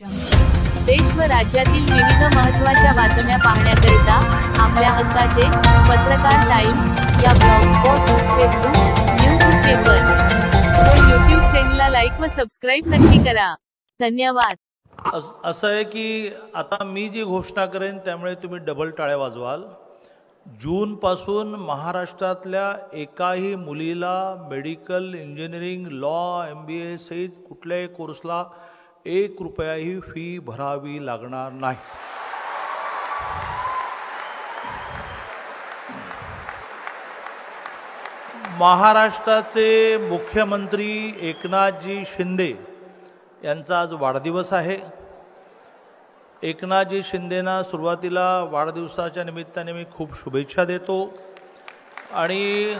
देश व राज्यातील विविध महत्त्वाच्या बातम्या पाहण्याकरिता आपल्या हक्काचे पत्रकार टाइम्स या ब्लॉगस्पॉट, फेसबुक, न्यूज पेपर व यूट्यूब चॅनलला लाईक व सबस्क्राईब नक्की करा. धन्यवाद. असं आहे की आता मी जी घोषणा करेन त्यामुळे तुम्ही डबल टाळ्या वाजवाल. जूनपासून महाराष्ट्रातल्या एकाही मुलीला मेडिकल, इंजिनिअरिंग, लॉ, MBA सहित कुठल्याही कोर्सला 1 रुपयाही फी भरावी लागणार नाही. महाराष्ट्राचे मुख्यमंत्री एकनाथजी शिंदे यांचा आज वाढदिवस आहे. एकनाथजी शिंदेंना सुरुवातीला वाढदिवसाच्या निमित्ताने मी खूप शुभेच्छा देतो आणि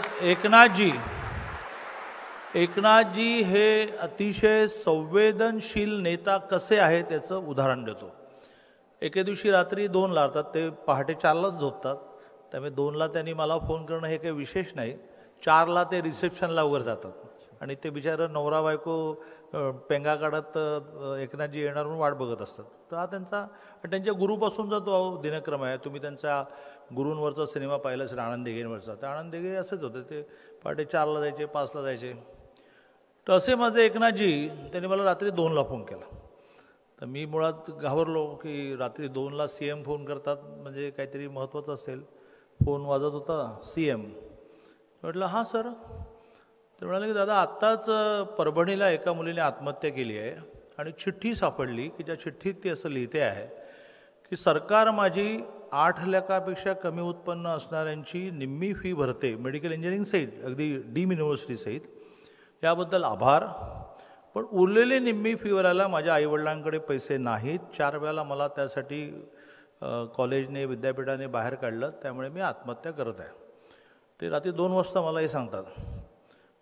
एकनाथजी हे अतिशय संवेदनशील नेता कसे आहेत त्याचं उदाहरण देतो. एके दिवशी रात्री 2ला लागतात, ते पहाटे 4लाच झोपतात. त्यामुळे 2ला त्यांनी मला फोन करणं हे काही विशेष नाही. 4ला ते रिसेप्शनला वगैरे जातात आणि ते बिचारं नवरा बायको पेंगा काढत एकनाथजी येणार म्हणून वाट बघत असतात. तर हा त्यांच्या गुरुपासूनचा तो दिनक्रम आहे. तुम्ही त्यांच्या गुरूंवरचा सिनेमा पाहिला असेल, आनंद दिघेंवरचा. तर आनंद दिघे असेच होते, ते पहाटे 4ला जायचे, 5ला जायचे. तर असे माझे एकनाथजी, त्यांनी मला रात्री 2ला फोन केला. तर मी मुळात घाबरलो की रात्री 2ला CM फोन करतात म्हणजे काहीतरी महत्त्वाचं असेल. फोन वाजत होता, CM. म्हटलं हां सर. ते म्हणाले की दादा आत्ताच परभणीला एका मुलीने आत्महत्या केली आहे आणि चिठ्ठी सापडली की त्या चिठ्ठीत ती असं लिहिते आहे की सरकार माझी 8 लाखापेक्षा कमी उत्पन्न असणाऱ्यांची निम्मी फी भरते, मेडिकल इंजिनिअरिंग सहित, अगदी डीम युनिव्हर्सिटी सहित. याबद्दल आभार, पण उरलेली निम्मी फी भरायला माझ्या आईवडिलांकडे पैसे नाहीत. 4 वेळेला मला त्यासाठी कॉलेजने, विद्यापीठाने बाहेर काढलं, त्यामुळे मी आत्महत्या करत आहे. ते रात्री 2 वाजता मला हे सांगतात.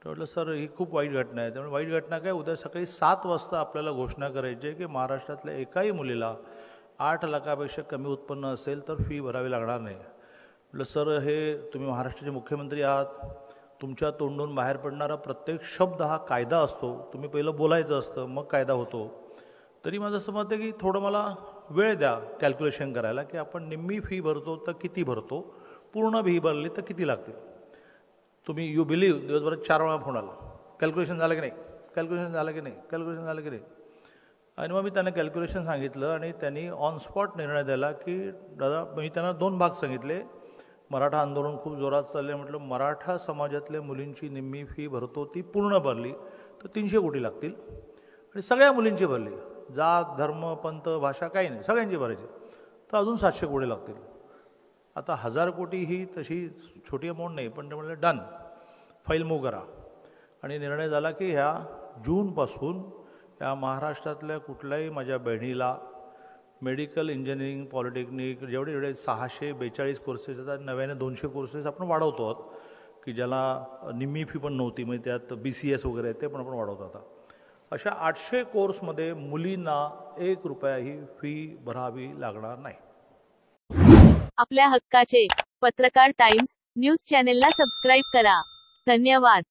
तर म्हटलं सर ही खूप वाईट घटना आहे. त्यामुळे वाईट घटना काय, उद्या सकाळी 7 वाजता आपल्याला घोषणा करायची आहे की महाराष्ट्रातल्या एकाही मुलीला 8 लाखापेक्षा कमी उत्पन्न असेल तर फी भरावी लागणार नाही. म्हटलं सर हे तुम्ही महाराष्ट्राचे मुख्यमंत्री आहात, तुमच्या तोंडून बाहेर पडणारा प्रत्येक शब्द हा कायदा असतो. तुम्ही पहिलं बोलायचं असतं, मग कायदा होतो. तरी माझं असं मत आहे की थोडं मला वेळ द्या कॅल्क्युलेशन करायला की आपण निम्मी फी भरतो तर किती भरतो, पूर्ण फी भरली तर किती लागतील. तुम्ही यू बिलीव्ह, दिवसभरात 4 वेळा फोन आला, कॅल्क्युलेशन झालं की नाही, कॅल्क्युलेशन झालं की नाही, कॅल्क्युलेशन झालं की नाही. आणि मग मी त्यांना कॅल्क्युलेशन सांगितलं आणि त्यांनी ऑन स्पॉट निर्णय दिला की दादा, मी त्यांना 2 भाग सांगितले. मराठा आंदोलन खूप जोरात चालले. म्हटलं मराठा समाजातल्या मुलींची निम्मी फी भरतो, ती पूर्ण भरली तर 300 कोटी लागतील आणि सगळ्या मुलींची भरली, जात, धर्म, पंथ, भाषा काही नाही, सगळ्यांची भरायची तर अजून 700 कोटी लागतील. आता 1000 कोटी ही तशी छोटी अमाऊंट नाही, पण ते म्हणले डन, फाईल मूव्ह करा. आणि निर्णय झाला की ह्या जूनपासून या महाराष्ट्रातल्या कुठल्याही माझ्या बहिणीला मेडिकल, इंजिनिअरिंग, पॉलिटेक्निक जेवढे 642 कोर्सेस येतात, नव्याने 200 कोर्सेस आपण वाढवतो आहोत की ज्याला निम्मी फी पण नव्हती, म्हणजे त्यात BCS वगैरे ते पण आपण वाढवतो. आता अशा 800 कोर्समध्ये मुलींना 1 रुपयाही फी भरावी लागणार नाही. आपल्या हक्काचे पत्रकार टाइम्स न्यूज चॅनलला सबस्क्राईब करा. धन्यवाद.